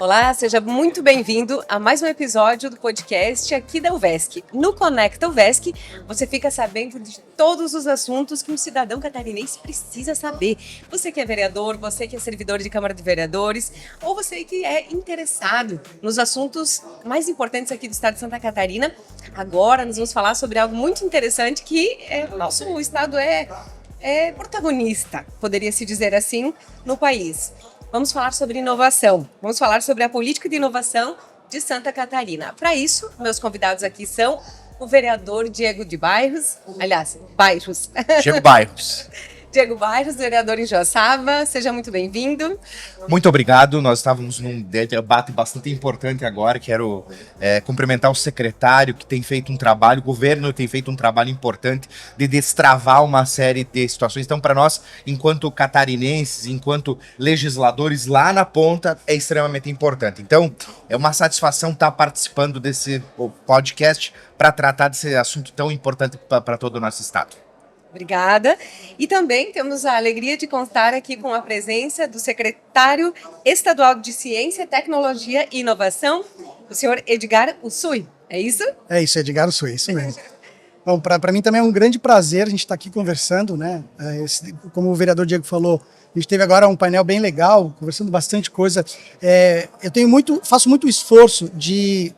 Olá, seja muito bem-vindo a mais um episódio do podcast aqui da UVESC. No Conecta UVESC, você fica sabendo de todos os assuntos que um cidadão catarinense precisa saber. Você que é vereador, você que é servidor de Câmara de Vereadores, ou você que é interessado nos assuntos mais importantes aqui do estado de Santa Catarina. Agora nós vamos falar sobre algo muito interessante que o nosso estado é protagonista, poderia-se dizer assim, no país. Vamos falar sobre inovação, vamos falar sobre a política de inovação de Santa Catarina. Para isso, meus convidados aqui são o vereador Diego Bairros. Diego Bairros, vereador em Joaçaba, seja muito bem-vindo. Muito obrigado, nós estávamos num debate bastante importante agora, quero cumprimentar o secretário que tem feito um trabalho, o governo tem feito um trabalho importante de destravar uma série de situações, então para nós, enquanto catarinenses, enquanto legisladores lá na ponta, é extremamente importante. Então, é uma satisfação estar participando desse podcast para tratar desse assunto tão importante para todo o nosso estado. Obrigada. E também temos a alegria de contar aqui com a presença do secretário estadual de Ciência, Tecnologia e Inovação, o senhor Edgar Ussui. É isso? É isso, Edgar Ussui, isso mesmo. Bom, para mim também é um grande prazer a gente estar aqui conversando, né? Como o vereador Diego falou, a gente teve agora um painel bem legal, conversando bastante coisa. Eu faço muito esforço de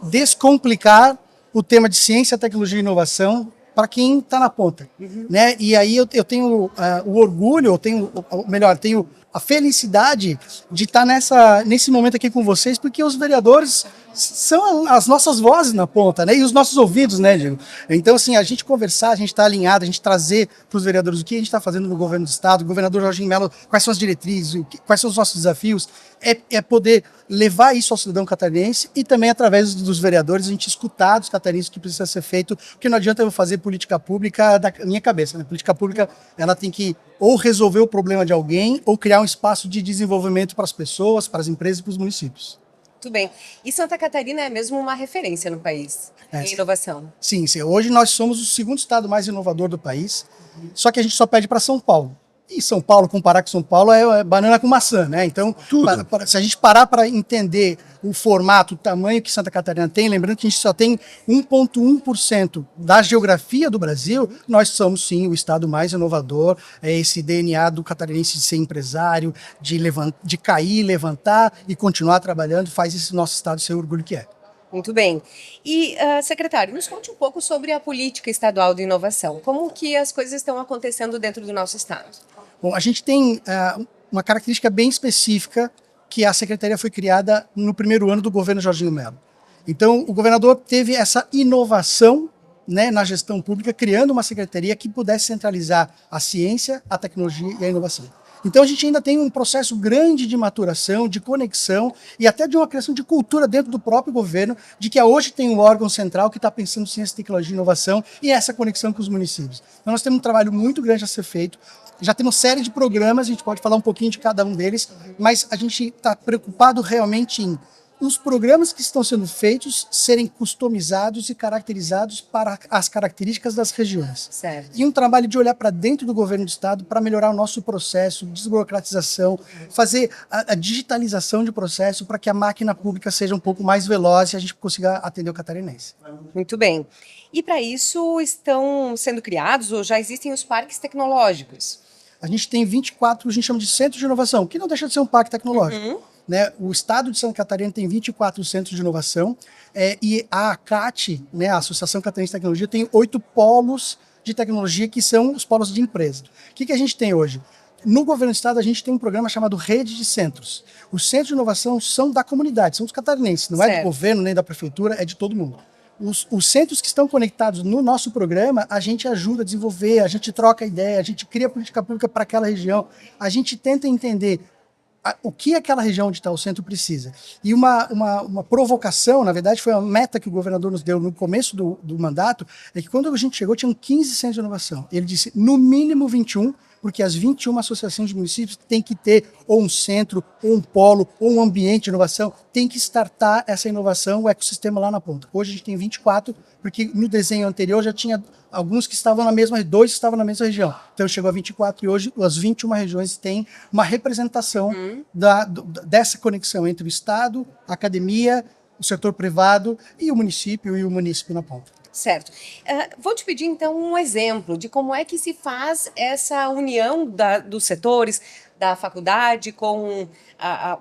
descomplicar o tema de ciência, tecnologia e inovação para quem está na ponta, né? E aí eu tenho o orgulho, tenho a felicidade de estar nesse momento aqui com vocês, porque os vereadores são as nossas vozes na ponta, né? E os nossos ouvidos, né, Diego? Então, assim, a gente conversar, a gente está alinhado, a gente trazer para os vereadores o que a gente está fazendo no governo do estado, o governador Jorginho Melo, quais são as diretrizes, quais são os nossos desafios, é poder levar isso ao cidadão catarinense e também, através dos vereadores, a gente escutar dos catarinenses o que precisa ser feito, porque não adianta eu fazer política pública da minha cabeça, né? Política pública, ela tem que ou resolver o problema de alguém ou criar um espaço de desenvolvimento para as pessoas, para as empresas e para os municípios. Muito bem. E Santa Catarina é mesmo uma referência no país em inovação? Sim. Hoje nós somos o segundo estado mais inovador do país, só que a gente só pede para São Paulo. E São Paulo, comparar com São Paulo, é banana com maçã, né? Então, se a gente parar para entender o formato, o tamanho que Santa Catarina tem, lembrando que a gente só tem 1,1% da geografia do Brasil, nós somos, sim, o estado mais inovador, esse DNA do catarinense de ser empresário, de cair, levantar e continuar trabalhando, faz esse nosso estado ser o orgulho que é. Muito bem. E, secretário, nos conte um pouco sobre a política estadual de inovação. Como que as coisas estão acontecendo dentro do nosso estado? Bom, a gente tem uma característica bem específica, que a secretaria foi criada no primeiro ano do governo Jorginho Melo. Então, o governador teve essa inovação, né, na gestão pública, criando uma secretaria que pudesse centralizar a ciência, a tecnologia e a inovação. Então a gente ainda tem um processo grande de maturação, de conexão e até de uma criação de cultura dentro do próprio governo, de que hoje tem um órgão central que está pensando em ciência, tecnologia e inovação e essa conexão com os municípios. Então nós temos um trabalho muito grande a ser feito, já temos série de programas, a gente pode falar um pouquinho de cada um deles, mas a gente está preocupado realmente em os programas que estão sendo feitos serem customizados e caracterizados para as características das regiões. Certo. E um trabalho de olhar para dentro do governo do estado para melhorar o nosso processo, desburocratização, fazer a digitalização de processo para que a máquina pública seja um pouco mais veloz e a gente consiga atender o catarinense. Muito bem. E para isso estão sendo criados ou já existem os parques tecnológicos? A gente tem 24, a gente chama de centros de inovação, que não deixa de ser um parque tecnológico. Né, o estado de Santa Catarina tem 24 centros de inovação e a ACAT, né, a Associação Catarinense de Tecnologia, tem 8 polos de tecnologia que são os polos de empresa. O que a gente tem hoje? No governo do estado a gente tem um programa chamado Rede de Centros. Os centros de inovação são da comunidade, são dos catarinenses, não é do governo nem da prefeitura, é de todo mundo. Os centros que estão conectados no nosso programa, a gente ajuda a desenvolver, a gente troca ideia, a gente cria política pública para aquela região, a gente tenta entender o que aquela região onde está o centro precisa. E uma provocação, na verdade, foi uma meta que o governador nos deu no começo do mandato, é que quando a gente chegou, tinham 15 centros de inovação. Ele disse, no mínimo 21, porque as 21 associações de municípios têm que ter ou um centro, ou um polo, ou um ambiente de inovação, tem que startar essa inovação, o ecossistema lá na ponta. Hoje a gente tem 24, porque no desenho anterior já tinha alguns que estavam na mesma, 2 que estavam na mesma região. Então chegou a 24 e hoje as 21 regiões têm uma representação dessa conexão entre o Estado, a academia, o setor privado e o município na ponta. Certo. Vou te pedir, então, um exemplo de como é que se faz essa união dos setores, da faculdade com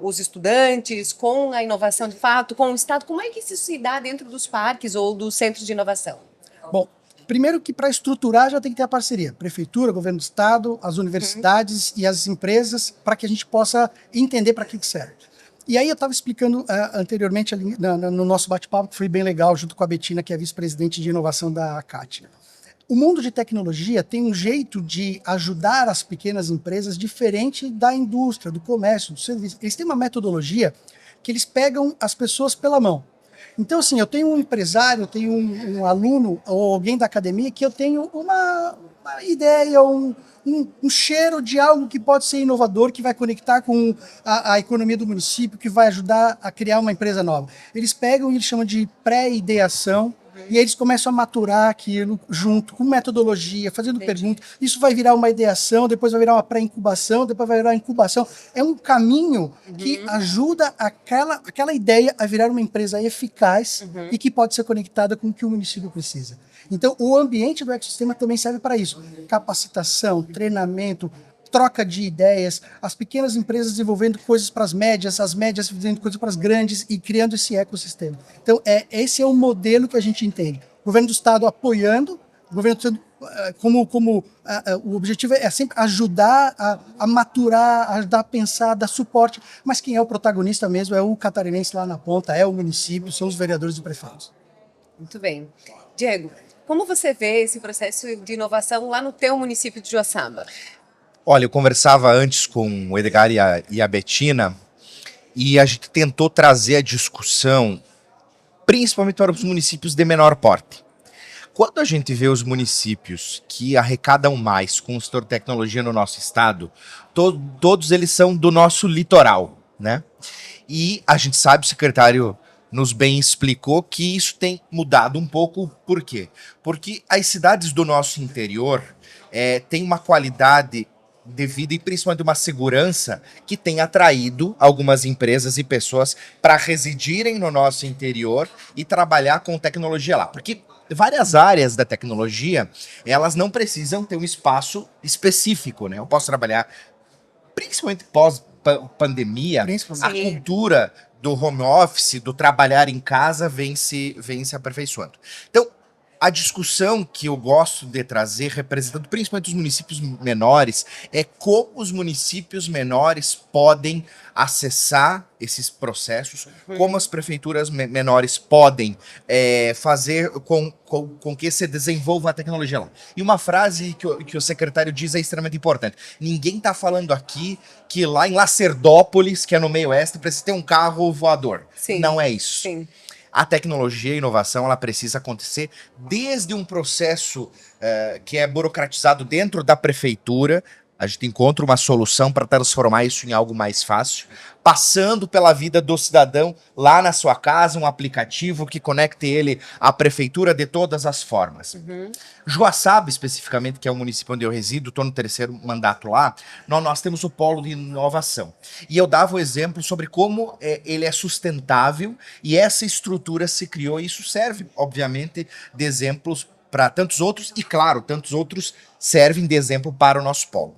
os estudantes, com a inovação de fato, com o Estado. Como é que isso se dá dentro dos parques ou dos centros de inovação? Bom, primeiro que para estruturar já tem que ter a parceria. Prefeitura, governo do Estado, as universidades e as empresas, para que a gente possa entender para que serve. E aí eu estava explicando anteriormente ali, no nosso bate-papo, que foi bem legal, junto com a Betina, que é vice-presidente de inovação da CAT. O mundo de tecnologia tem um jeito de ajudar as pequenas empresas diferente da indústria, do comércio, do serviço. Eles têm uma metodologia que eles pegam as pessoas pela mão. Então, assim, eu tenho um empresário, eu tenho um aluno ou alguém da academia que eu tenho uma ideia, um cheiro de algo que pode ser inovador, que vai conectar com a economia do município, que vai ajudar a criar uma empresa nova. Eles pegam e eles chamam de pré-ideação, e aí eles começam a maturar aquilo junto, com metodologia, fazendo perguntas. Isso vai virar uma ideação, depois vai virar uma pré-incubação, depois vai virar uma incubação. É um caminho que ajuda aquela ideia a virar uma empresa eficaz e que pode ser conectada com o que o município precisa. Então, o ambiente do ecossistema também serve para isso. Capacitação, treinamento, troca de ideias, as pequenas empresas desenvolvendo coisas para as médias desenvolvendo coisas para as grandes e criando esse ecossistema. Então, esse é o modelo que a gente entende. O governo do Estado apoiando, o governo do Estado, o objetivo é sempre ajudar a maturar, ajudar a pensar, dar suporte, mas quem é o protagonista mesmo é o catarinense lá na ponta, é o município, são os vereadores e prefeitos. Muito bem. Diego, como você vê esse processo de inovação lá no teu município de Joaçaba? Olha, eu conversava antes com o Edgar e a Betina e a gente tentou trazer a discussão principalmente para os municípios de menor porte. Quando a gente vê os municípios que arrecadam mais com o setor de tecnologia no nosso estado, todos eles são do nosso litoral, né? E a gente sabe, o secretário nos bem explicou que isso tem mudado um pouco. Por quê? Porque as cidades do nosso interior têm uma qualidade de vida e principalmente uma segurança que tem atraído algumas empresas e pessoas para residirem no nosso interior e trabalhar com tecnologia lá. Porque várias áreas da tecnologia, elas não precisam ter um espaço específico, né? Eu posso trabalhar, principalmente pós-pandemia, a cultura do home office, do trabalhar em casa, vem se aperfeiçoando. Então, a discussão que eu gosto de trazer, representando principalmente os municípios menores, é como os municípios menores podem acessar esses processos, como as prefeituras menores podem fazer com que se desenvolva a tecnologia lá. E uma frase que o secretário diz é extremamente importante. Ninguém está falando aqui que lá em Lacerdópolis, que é no meio oeste, precisa ter um carro voador. Sim. Não é isso. Sim. A tecnologia e a inovação, ela precisa acontecer desde um processo que é burocratizado dentro da prefeitura. A gente encontra uma solução para transformar isso em algo mais fácil, passando pela vida do cidadão lá na sua casa, um aplicativo que conecte ele à prefeitura de todas as formas. Joaçaba, especificamente, que é o município onde eu resido, estou no 3º mandato lá, nós temos o polo de inovação. E eu dava o exemplo sobre como ele é sustentável e essa estrutura se criou, e isso serve, obviamente, de exemplos para tantos outros, e claro, tantos outros servem de exemplo para o nosso polo.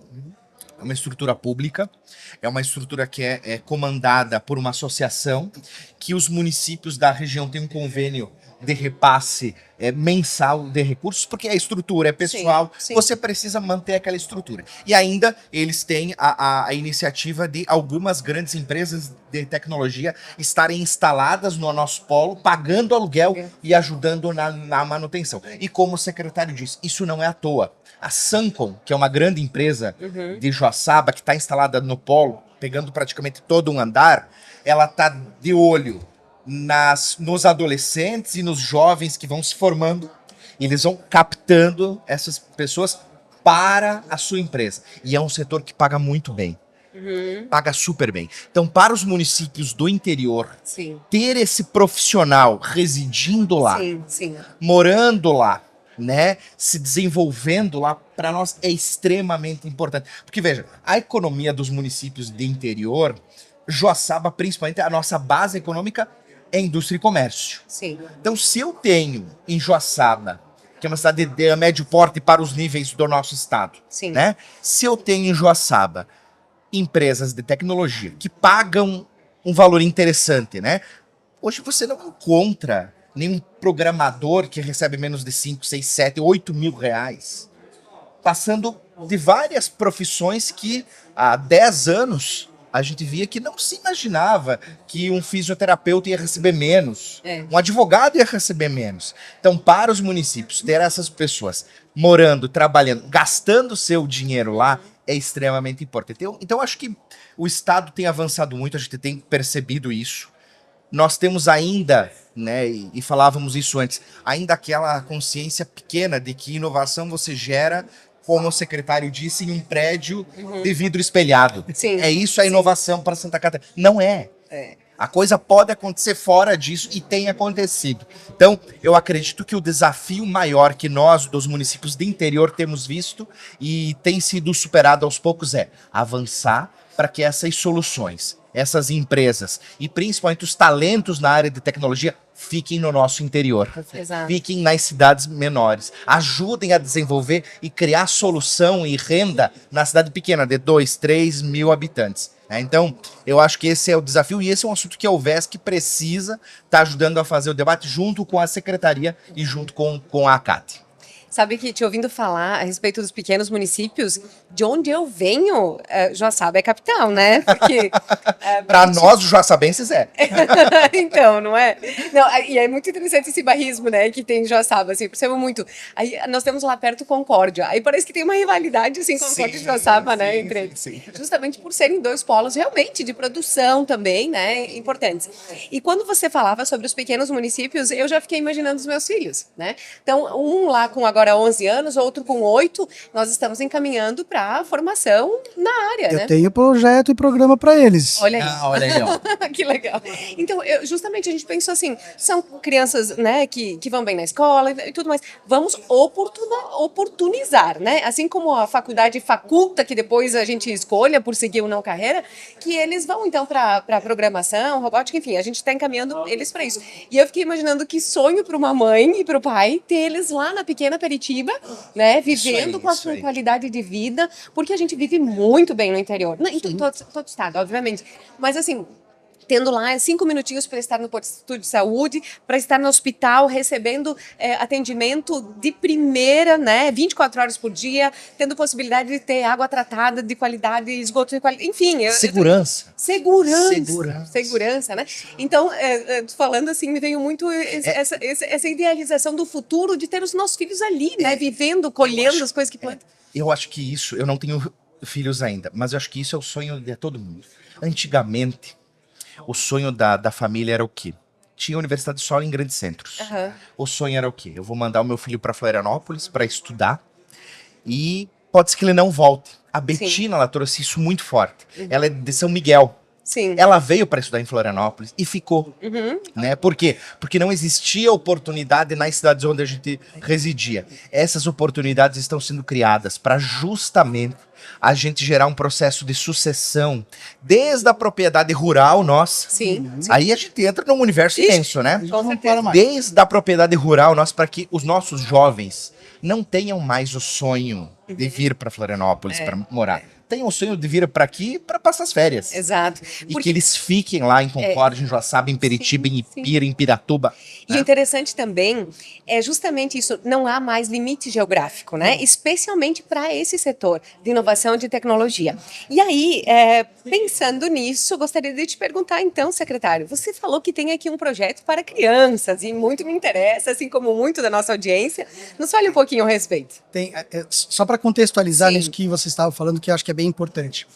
É uma estrutura pública, é uma estrutura que é comandada por uma associação, que os municípios da região têm um convênio de repasse mensal de recursos, porque a estrutura é pessoal, sim. Você precisa manter aquela estrutura. E ainda eles têm a iniciativa de algumas grandes empresas de tecnologia estarem instaladas no nosso polo, pagando aluguel e ajudando na manutenção. E como o secretário disse, isso não é à toa. A Sancom, que é uma grande empresa de Joaçaba, que está instalada no polo, pegando praticamente todo um andar, ela está de olho nos adolescentes e nos jovens que vão se formando. Eles vão captando essas pessoas para a sua empresa. E é um setor que paga muito bem. Paga super bem. Então, para os municípios do interior, Sim. ter esse profissional residindo lá, Sim. morando lá, né, se desenvolvendo lá, para nós é extremamente importante. Porque, veja, a economia dos municípios de interior, Joaçaba, principalmente, a nossa base econômica é indústria e comércio. Sim. Então, se eu tenho em Joaçaba, que é uma cidade de médio porte para os níveis do nosso estado, Sim. né? Se eu tenho em Joaçaba empresas de tecnologia que pagam um valor interessante, né? Hoje você não encontra nenhum programador que recebe menos de 5, 6, 7, 8 mil reais, passando de várias profissões que há 10 anos a gente via que não se imaginava que um fisioterapeuta ia receber menos, um advogado ia receber menos. Então, para os municípios, ter essas pessoas morando, trabalhando, gastando seu dinheiro lá, é extremamente importante. Então, acho que o Estado tem avançado muito, a gente tem percebido isso. Nós temos ainda, né, e falávamos isso antes, ainda aquela consciência pequena de que inovação você gera, como o secretário disse, em um prédio de vidro espelhado. Sim. É isso a inovação para Santa Catarina. Não é. A coisa pode acontecer fora disso e tem acontecido. Então, eu acredito que o desafio maior que nós, dos municípios de interior, temos visto e tem sido superado aos poucos é avançar para que essas soluções, essas empresas e principalmente os talentos na área de tecnologia fiquem no nosso interior. Exato. Fiquem nas cidades menores. Ajudem a desenvolver e criar solução e renda na cidade pequena, de 2, 3 mil habitantes. Então, eu acho que esse é o desafio e esse é um assunto que a UVESC precisa estar ajudando a fazer o debate junto com a secretaria e junto com a ACAT. Sabe que te ouvindo falar a respeito dos pequenos municípios, de onde eu venho, Joaçaba é capital, né? Porque para nós, os joaçabenses, é. Então, não é? Não, e é muito interessante esse bairrismo, né, que tem em Joaçaba, assim, eu percebo muito. Aí nós temos lá perto Concórdia, aí parece que tem uma rivalidade, assim, Concórdia e Joaçaba, né, entre eles. Sim. Justamente por serem dois polos realmente de produção também, né, importantes. E quando você falava sobre os pequenos municípios, eu já fiquei imaginando os meus filhos, né? Então, um lá com agora 11 anos, outro com 8, nós estamos encaminhando para a formação na área, né? Eu tenho projeto e programa para eles. Olha aí. Olha aí, ó. Que legal. Então, justamente a gente pensou assim, são crianças, né, que vão bem na escola e tudo mais. Vamos oportunizar, né? Assim como a faculdade faculta, que depois a gente escolha por seguir ou não carreira, que eles vão então para programação, robótica, enfim, a gente está encaminhando eles para isso. E eu fiquei imaginando que sonho para uma mãe e para o pai ter eles lá na pequena Peritiba, né, vivendo com a sua qualidade de vida, porque a gente vive muito bem no interior, em todo estado, obviamente, mas assim, tendo lá 5 minutinhos para estar no posto de saúde, para estar no hospital, recebendo atendimento de primeira, né, 24 horas por dia, tendo possibilidade de ter água tratada de qualidade, esgoto de qualidade, enfim. Segurança, né? Então, falando assim, me veio muito essa idealização do futuro de ter os nossos filhos ali, né, vivendo, colhendo as coisas que plantam. Eu acho que isso, eu não tenho filhos ainda, mas eu acho que isso é o sonho de todo mundo. Antigamente, o sonho da família era o quê? Tinha universidade só em grandes centros. O sonho era o quê? Eu vou mandar o meu filho para Florianópolis para estudar e pode ser que ele não volte. A Betina, ela trouxe isso muito forte. Ela é de São Miguel. Sim. Ela veio para estudar em Florianópolis e ficou. Né? Por quê? Porque não existia oportunidade nas cidades onde a gente residia. Essas oportunidades estão sendo criadas para justamente a gente gerar um processo de sucessão desde a propriedade rural nossa. Sim. Aí a gente entra num universo imenso, né? Com certeza. Desde a propriedade rural nossa, para que os nossos jovens não tenham mais o sonho de vir para Florianópolis para morar. Tenham o sonho de vir para aqui para passar as férias. Exato. E que eles fiquem lá em Concórdia, em Joaçaba, em Peritiba, em Ipira, em Piratuba. E o interessante também é justamente isso, não há mais limite geográfico, né? Especialmente para esse setor de inovação e de tecnologia. E aí, pensando nisso, gostaria de te perguntar então, secretário, você falou que tem aqui um projeto para crianças e muito me interessa, assim como muito da nossa audiência. Nos fale um pouquinho a respeito. Tem, só para contextualizar Sim. nisso que você estava falando, que eu acho que é bem importante.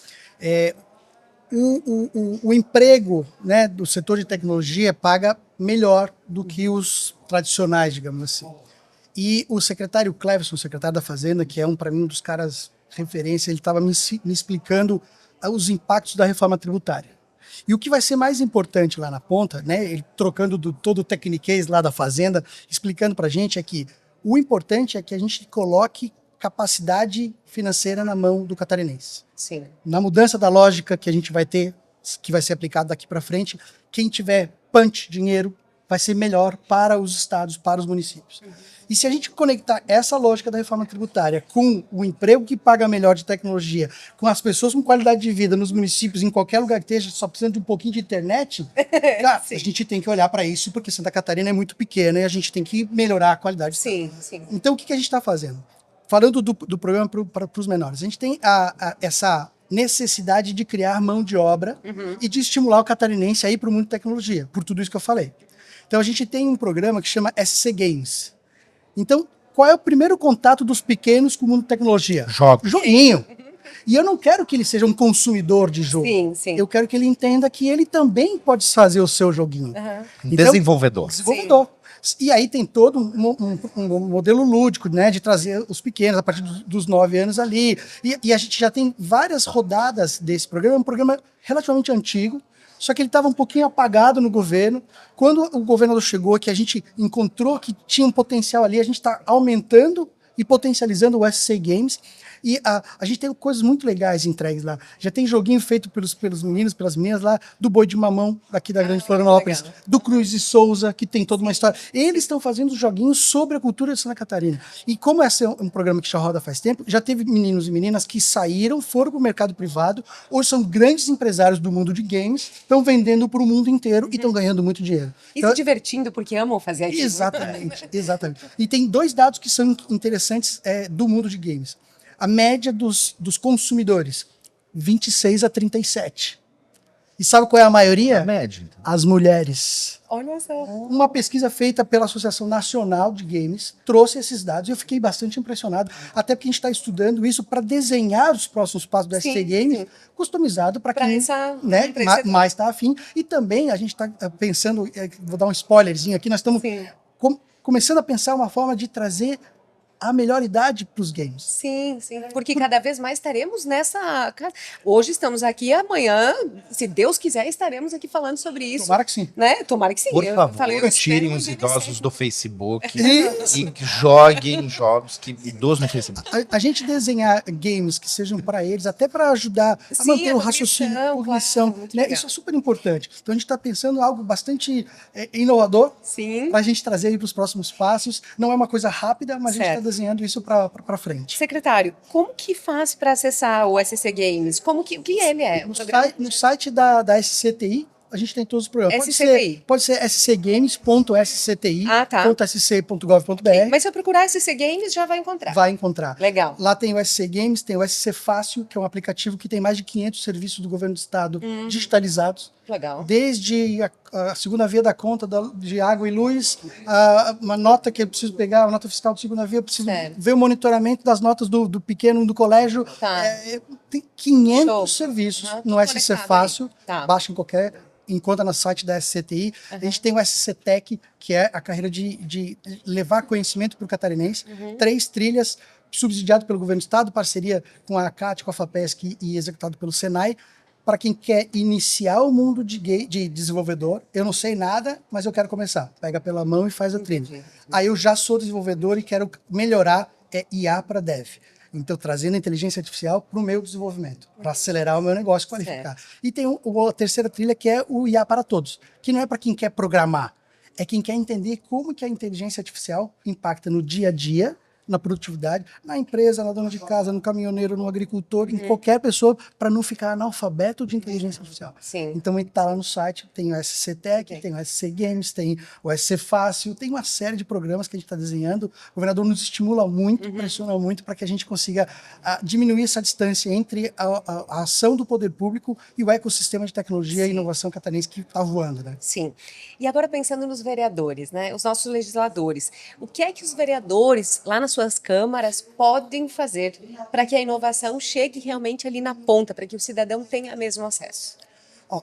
O emprego, né, do setor de tecnologia paga melhor do que os tradicionais, digamos assim. E o secretário Cleverson, o secretário da Fazenda, que é para mim um dos caras referência, ele estava me explicando os impactos da reforma tributária. E o que vai ser mais importante lá na ponta, né, ele trocando todo o tecniquez lá da Fazenda, explicando para a gente é que o importante é que a gente coloque capacidade financeira na mão do catarinense. Sim. Na mudança da lógica que a gente vai ter, que vai ser aplicada daqui para frente, quem tiver punch, dinheiro, vai ser melhor para os estados, para os municípios. E se a gente conectar essa lógica da reforma tributária com o emprego que paga melhor de tecnologia, com as pessoas com qualidade de vida nos municípios, em qualquer lugar que esteja, só precisando de um pouquinho de internet, cara, a gente tem que olhar para isso, porque Santa Catarina é muito pequena e a gente tem que melhorar a qualidade. Sim, sim. Então, o que a gente está fazendo? Falando do programa para os menores, a gente tem essa necessidade de criar mão de obra e de estimular o catarinense a ir para o mundo de tecnologia, por tudo isso que eu falei. Então, a gente tem um programa que chama SC Games. Então, qual é o primeiro contato dos pequenos com o mundo de tecnologia? Jogos. Joguinho. E eu não quero que ele seja um consumidor de jogo. Sim, sim. Eu quero que ele entenda que ele também pode fazer o seu joguinho. Então, Desenvolvedor. Desenvolvedor. E aí tem todo um modelo lúdico, né, de trazer os pequenos a partir dos 9 anos ali. E a gente já tem várias rodadas desse programa, um programa relativamente antigo, só que ele estava um pouquinho apagado no governo. Quando o governador chegou, que a gente encontrou que tinha um potencial ali, a gente está aumentando e potencializando o SC Games. E a gente tem coisas muito legais entregues lá. Já tem joguinho feito pelos meninos, pelas meninas lá, do Boi de Mamão, aqui da Grande Florianópolis, do Cruz e Souza, que tem toda uma história. Eles estão fazendo joguinhos sobre a cultura de Santa Catarina. E como esse é um programa que já roda faz tempo, já teve meninos e meninas que saíram, foram para o mercado privado, hoje são grandes empresários do mundo de games, estão vendendo para o mundo inteiro e estão ganhando muito dinheiro. E se divertindo porque amam fazer aquilo. Exatamente, exatamente. E tem 2 dados que são interessantes do mundo de games. A média dos consumidores, 26 a 37. E sabe qual é a maioria? A média. As mulheres. Olha só. Uma pesquisa feita pela Associação Nacional de Games trouxe esses dados e eu fiquei bastante impressionado, até porque a gente está estudando isso para desenhar os próximos passos do SC Games, customizado para quem mais está afim. E também a gente está pensando, vou dar um spoilerzinho aqui, nós estamos começando a pensar uma forma de trazer a melhor idade para os games. Sim, sim. Porque cada vez mais estaremos nessa... Hoje estamos aqui, amanhã, se Deus quiser, estaremos aqui falando sobre isso. Tomara que sim. Né? Tomara que sim. Por favor, tirem os idosos do Facebook e joguem jogos que idosos no Facebook. A gente desenhar games que sejam para eles, até para ajudar a manter o raciocínio, a cognição, né? Isso é super importante. Então a gente está pensando em algo bastante inovador para a gente trazer aí para os próximos passos. Não é uma coisa rápida, mas a gente está desenhando isso para frente. Secretário, como que faz para acessar o SC Games? O que ele é? No site da SCTI, a gente tem todos os programas. SCTI. Pode ser scgames.scti.sc.gov.br. Mas se eu procurar SC Games, já vai encontrar. Vai encontrar. Legal. Lá tem o SC Games, tem o SC Fácil, que é um aplicativo que tem mais de 500 serviços do governo do estado digitalizados. Legal. Desde a segunda via da conta de água e luz, uma nota que eu preciso pegar, a nota fiscal de segunda via, eu preciso ver o monitoramento das notas do pequeno do colégio. Tem 500 serviços no SC Fácil, baixa em qualquer, encontra no site da SCTI. A gente tem o SC Tech, que é a carreira de levar conhecimento para o catarinense. 3 trilhas, subsidiado pelo governo do estado, parceria com a CAT, com a FAPESC e executado pelo Senai. Para quem quer iniciar o mundo de desenvolvedor, eu não sei nada, mas eu quero começar. Pega pela mão e faz a trilha. Aí eu já sou desenvolvedor e quero melhorar IA para Dev. Então, trazendo a inteligência artificial para o meu desenvolvimento, para acelerar o meu negócio, qualificar. E tem a terceira trilha, que é o IA para todos, que não é para quem quer programar, é quem quer entender como que a inteligência artificial impacta no dia a dia, na produtividade, na empresa, na dona de casa, no caminhoneiro, no agricultor, em qualquer pessoa, para não ficar analfabeto de inteligência artificial. Sim. Então, ele está lá no site, tem o SC Tech, tem o SC Games, tem o SC Fácil, tem uma série de programas que a gente está desenhando. O governador nos estimula muito, pressiona muito para que a gente consiga diminuir essa distância entre a ação do poder público e o ecossistema de tecnologia e inovação catarinense que está voando, né? Sim. E agora pensando nos vereadores, né? Os nossos legisladores, o que é que os vereadores lá nas suas câmaras podem fazer para que a inovação chegue realmente ali na ponta, para que o cidadão tenha mesmo acesso? Ó,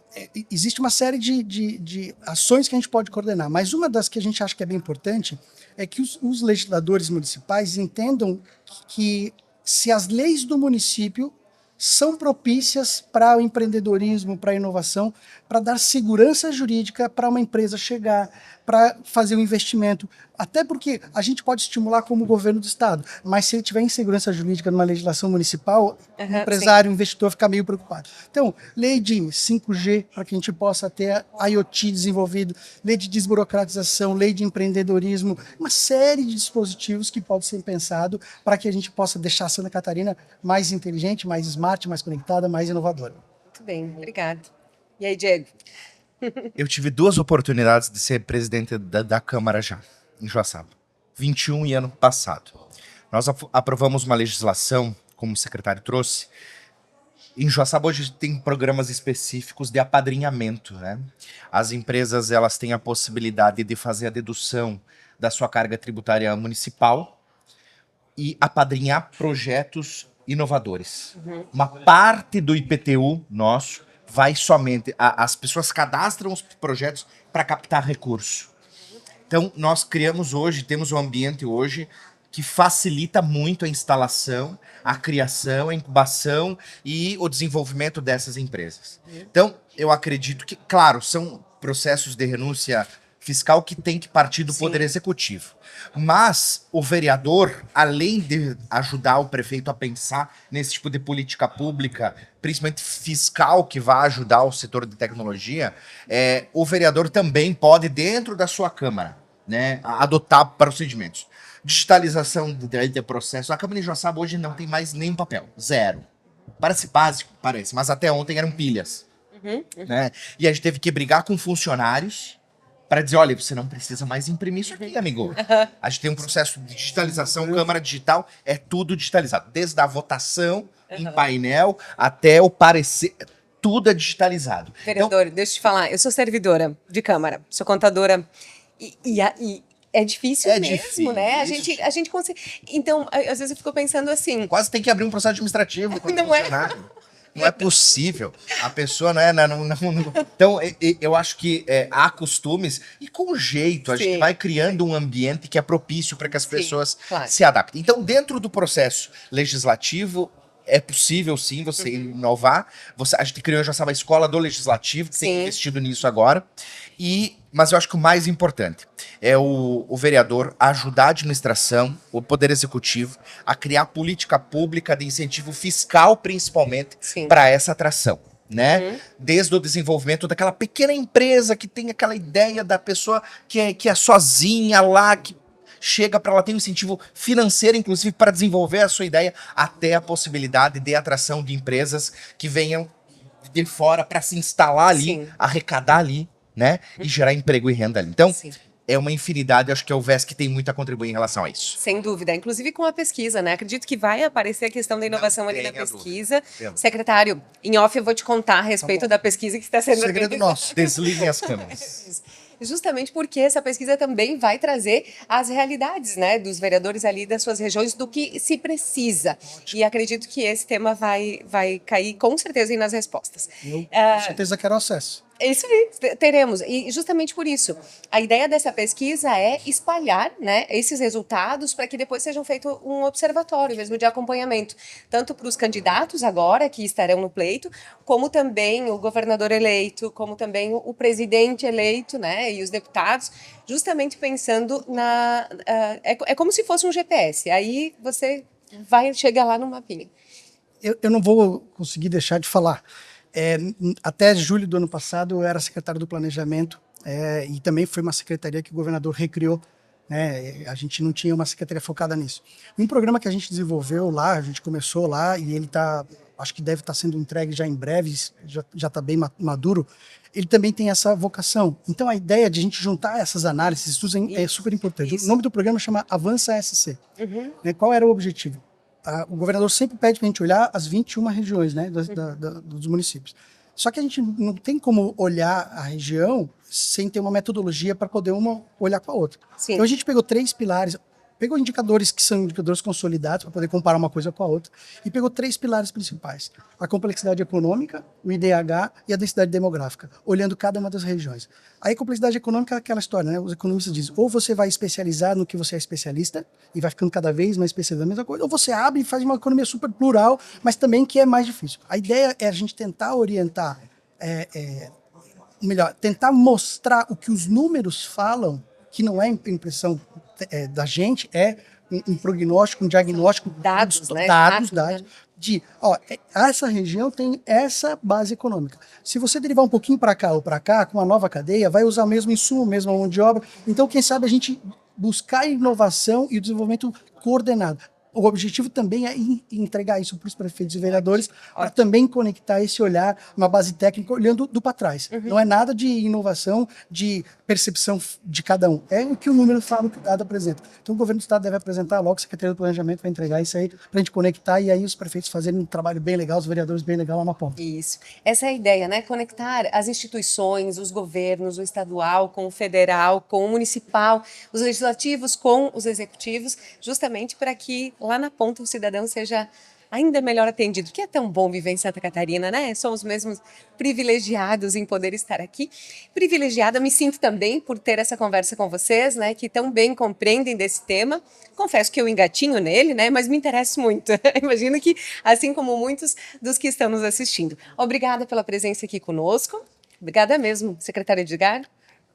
existe uma série de ações que a gente pode coordenar, mas uma das que a gente acha que é bem importante é que os legisladores municipais entendam que se as leis do município são propícias para o empreendedorismo, para a inovação, para dar segurança jurídica para uma empresa chegar, para fazer um investimento. Até porque a gente pode estimular como governo do estado, mas se ele tiver insegurança jurídica numa legislação municipal, o empresário, o investidor fica meio preocupado. Então, lei de 5G, para que a gente possa ter IoT desenvolvido, lei de desburocratização, lei de empreendedorismo, uma série de dispositivos que podem ser pensados para que a gente possa deixar Santa Catarina mais inteligente, mais smart, mais conectada, mais inovadora. Muito bem, obrigada. E aí, Diego? Eu tive 2 oportunidades de ser presidente da Câmara já, em Joaçaba. 21 e ano passado. Nós aprovamos uma legislação, como o secretário trouxe. Em Joaçaba hoje tem programas específicos de apadrinhamento, né? As empresas elas têm a possibilidade de fazer a dedução da sua carga tributária municipal e apadrinhar projetos inovadores. Uma parte do IPTU nosso vai somente... as pessoas cadastram os projetos para captar recurso. Então, nós criamos hoje, temos um ambiente hoje que facilita muito a instalação, a criação, a incubação e o desenvolvimento dessas empresas. Então, eu acredito que, claro, são processos de renúncia fiscal que tem que partir do Poder Executivo. Mas o vereador, além de ajudar o prefeito a pensar nesse tipo de política pública, principalmente fiscal, que vai ajudar o setor de tecnologia, o vereador também pode, dentro da sua Câmara, né, adotar procedimentos. Digitalização de processo. A Câmara de Joaçaba hoje não tem mais nem papel. 0. Parece básico, parece, mas até ontem eram pilhas. Né? E a gente teve que brigar com funcionários para dizer, olha, você não precisa mais imprimir isso aqui, amigo. A gente tem um processo de digitalização, Câmara Digital, é tudo digitalizado. Desde a votação em painel até o parecer, tudo é digitalizado. Vereador, Então, deixa eu te falar, eu sou servidora de Câmara, sou contadora e é difícil mesmo, difícil. né? A gente consegue... Então, às vezes eu fico pensando assim... quase tem que abrir um processo administrativo. Não é? Não é possível. A pessoa não é... Então, eu acho que há costumes e com jeito a gente vai criando um ambiente que é propício para que as pessoas se adaptem. Então, dentro do processo legislativo, é possível, sim, você inovar. A gente criou já sabe, a Escola do Legislativo, que tem investido nisso agora. Mas eu acho que o mais importante é o vereador ajudar a administração, o Poder Executivo, a criar política pública de incentivo fiscal, principalmente, para essa atração. Né? Desde o desenvolvimento daquela pequena empresa que tem aquela ideia da pessoa que é sozinha lá, que chega para ela ter um incentivo financeiro, inclusive, para desenvolver a sua ideia, até a possibilidade de atração de empresas que venham de fora para se instalar ali, arrecadar ali, né? E gerar emprego e renda ali. Então, é uma infinidade, acho que a UVESC tem muito a contribuir em relação a isso. Sem dúvida, inclusive com a pesquisa, né? Acredito que vai aparecer a questão da inovação ali na pesquisa. Secretário, em off eu vou te contar a respeito da pesquisa que está sendo... Segredo nosso. Desliguem as câmeras. Justamente porque essa pesquisa também vai trazer as realidades, né, dos vereadores ali das suas regiões, do que se precisa. E acredito que esse tema vai cair com certeza aí nas respostas. Eu com certeza quero acesso. Isso aí, teremos. E justamente por isso, a ideia dessa pesquisa é espalhar, né, esses resultados para que depois sejam feito um observatório mesmo de acompanhamento, tanto para os candidatos agora que estarão no pleito, como também o governador eleito, como também o presidente eleito, né, e os deputados, justamente pensando é como se fosse um GPS. Aí você vai chegar lá no mapinha. Eu não vou conseguir deixar de falar. Até julho do ano passado eu era secretário do Planejamento e também foi uma secretaria que o governador recriou, né? A gente não tinha uma secretaria focada nisso. Um programa que a gente desenvolveu lá, a gente começou lá e ele acho que deve estar sendo entregue já em breve, já está bem maduro. Ele também tem essa vocação. Então a ideia de a gente juntar essas análises, estudos é super importante. O nome do programa chama Avança SC. Né? Qual era o objetivo? O governador sempre pede para a gente olhar as 21 regiões, né, dos municípios. Só que a gente não tem como olhar a região sem ter uma metodologia para poder uma olhar com a outra. Então a gente pegou 3 pilares. pegou indicadores que são indicadores consolidados para poder comparar uma coisa com a outra e pegou 3 pilares principais: a complexidade econômica, o IDH e a densidade demográfica, olhando cada uma das regiões. Aí, complexidade econômica é aquela história, né? Os economistas dizem, ou você vai especializar no que você é especialista e vai ficando cada vez mais especializado na mesma coisa, ou você abre e faz uma economia super plural, mas também que é mais difícil. A ideia é a gente tentar orientar, melhor, tentar mostrar o que os números falam, que não é impressão da gente, é um prognóstico, um diagnóstico, Dados, né? dados, de, ó, essa região tem essa base econômica. Se você derivar um pouquinho para cá ou para cá, com uma nova cadeia, vai usar o mesmo insumo, mesma mão de obra. Então, quem sabe a gente buscar inovação e o desenvolvimento coordenado. O objetivo também é entregar isso para os prefeitos e vereadores, para também conectar esse olhar, uma base técnica, olhando do para trás. Não é nada de inovação, de percepção de cada um. É o que o número fala, o que o dado apresenta. Então o governo do estado deve apresentar, logo a Secretaria do Planejamento vai entregar isso aí, para a gente conectar e aí os prefeitos fazerem um trabalho bem legal, os vereadores bem legal lá na ponta. Isso. Essa é a ideia, né? Conectar as instituições, os governos, o estadual com o federal, com o municipal, os legislativos com os executivos, justamente para que lá na ponta o cidadão seja ainda melhor atendido, que é tão bom viver em Santa Catarina, né? Somos mesmo privilegiados em poder estar aqui. Privilegiada me sinto também por ter essa conversa com vocês, né? Que tão bem compreendem desse tema. Confesso que eu engatinho nele, né? Mas me interesso muito. Imagino que, assim como muitos dos que estão nos assistindo. Obrigada pela presença aqui conosco. Obrigada mesmo, secretário Edgar.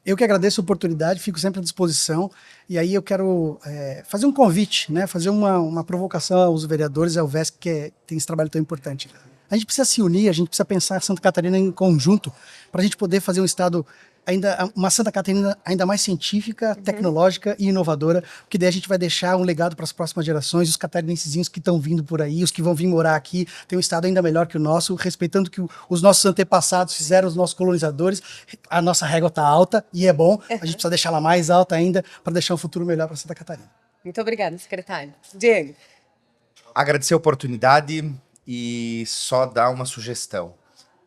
Eu que agradeço a oportunidade, fico sempre à disposição. E aí eu quero fazer um convite, né, fazer uma provocação aos vereadores e ao VESC, que tem esse trabalho tão importante. A gente precisa se unir, a gente precisa pensar Santa Catarina em conjunto, para a gente poder fazer um estado, uma Santa Catarina ainda mais científica, tecnológica e inovadora, porque daí a gente vai deixar um legado para as próximas gerações, os catarinensezinhos que estão vindo por aí, os que vão vir morar aqui, tem um estado ainda melhor que o nosso, respeitando o que os nossos antepassados fizeram, os nossos colonizadores. A nossa régua está alta e é bom, a gente precisa deixar ela mais alta ainda para deixar um futuro melhor para Santa Catarina. Muito obrigada, secretário. Diego. Agradecer a oportunidade e só dar uma sugestão.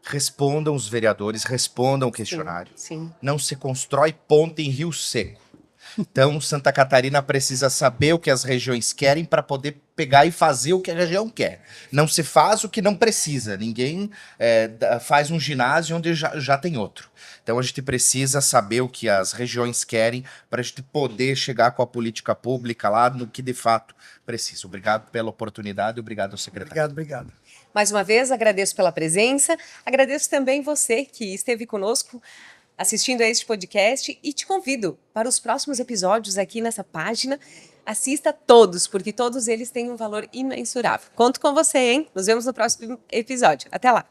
Respondam os vereadores, respondam o questionário. Sim. Não se constrói ponte em Rio Seco. Então, Santa Catarina precisa saber o que as regiões querem para poder pegar e fazer o que a região quer. Não se faz o que não precisa. Ninguém faz um ginásio onde já tem outro. Então, a gente precisa saber o que as regiões querem para a gente poder chegar com a política pública lá no que de fato precisa. Obrigado pela oportunidade, obrigado ao secretário. Obrigado. Mais uma vez, agradeço pela presença, agradeço também você que esteve conosco assistindo a este podcast e te convido para os próximos episódios aqui nessa página. Assista todos, porque todos eles têm um valor imensurável. Conto com você, hein? Nos vemos no próximo episódio. Até lá!